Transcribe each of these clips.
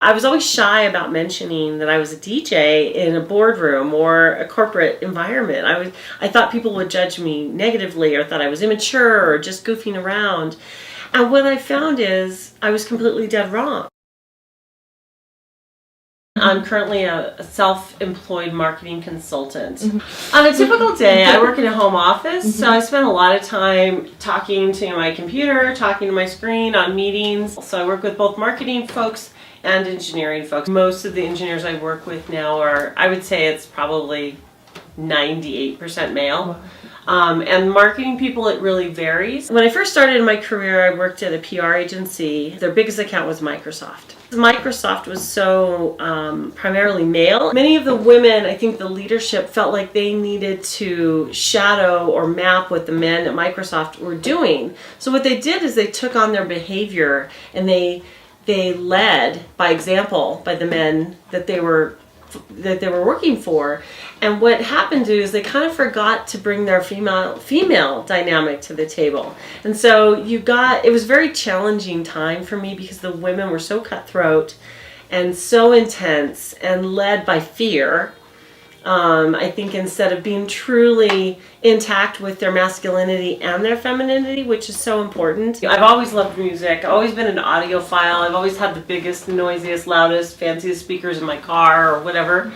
I was always shy about mentioning that I was a DJ in a boardroom or a corporate environment. I thought people would judge me negatively or thought I was immature or just goofing around. And what I found is I was completely dead wrong. I'm currently a self-employed marketing consultant. On a typical day, I work in a home office, so I spend a lot of time talking to my computer, talking to my screen on meetings. So I work with both marketing folks and engineering folks. Most of the engineers I work with now are, I would say it's probably 98% male. And marketing people, it really varies. When I first started in my career, I worked at a PR agency. Their biggest account was Microsoft. Microsoft was so primarily male. Many of the women, I think the leadership felt like they needed to shadow or map what the men at Microsoft were doing. So what they did is they took on their behavior and they led by example by the men that they were working for. And what happened is they kind of forgot to bring their female dynamic to the table. And so it was a very challenging time for me because the women were so cutthroat and so intense and led by fear. I think instead of being truly intact with their masculinity and their femininity, which is so important. I've always loved music. I've always been an audiophile. I've always had the biggest, noisiest, loudest, fanciest speakers in my car or whatever.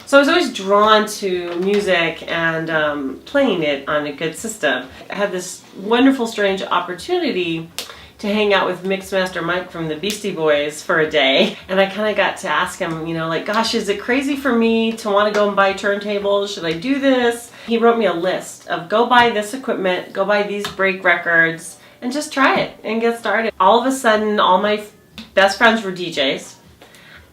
So I was always drawn to music and playing it on a good system. I had this wonderful, strange opportunity to hang out with Mixmaster Mike from the Beastie Boys for a day. And I kind of got to ask him, like, gosh, is it crazy for me to want to go and buy turntables? Should I do this? He wrote me a list of go buy this equipment, go buy these break records, and just try it and get started. All of a sudden, all my best friends were DJs,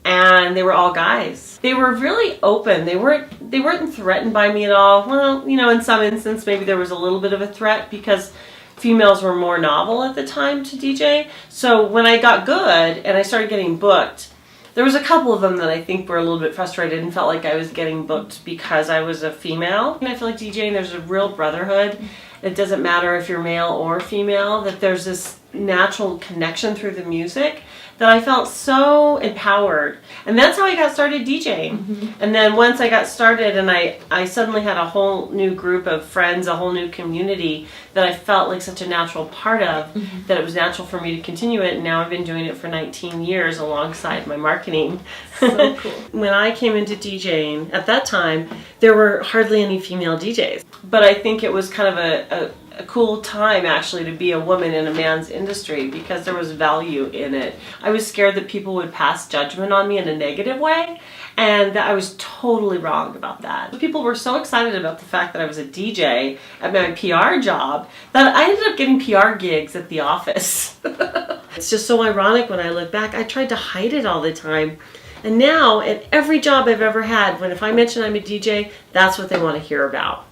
and they were all guys. They were really open. They weren't threatened by me at all. Well, in some instance, maybe there was a little bit of a threat because females were more novel at the time to DJ. So when I got good and I started getting booked, there was a couple of them that I think were a little bit frustrated and felt like I was getting booked because I was a female. And I feel like DJing, there's a real brotherhood. It doesn't matter if you're male or female, that there's this natural connection through the music that I felt so empowered. And that's how I got started DJing. And then once I got started and I suddenly had a whole new group of friends, a whole new community that I felt like such a natural part of, that it was natural for me to continue it. And now I've been doing it for 19 years alongside my marketing. So cool. When I came into DJing, at that time, there were hardly any female DJs. But I think it was kind of a cool time actually to be a woman in a man's industry because there was value in it. I was scared that people would pass judgment on me in a negative way, and I was totally wrong about that. People were so excited about the fact that I was a DJ at my PR job that I ended up getting PR gigs at the office. It's just so ironic when I look back. I tried to hide it all the time. And now at every job I've ever had, if I mention I'm a DJ, that's what they want to hear about.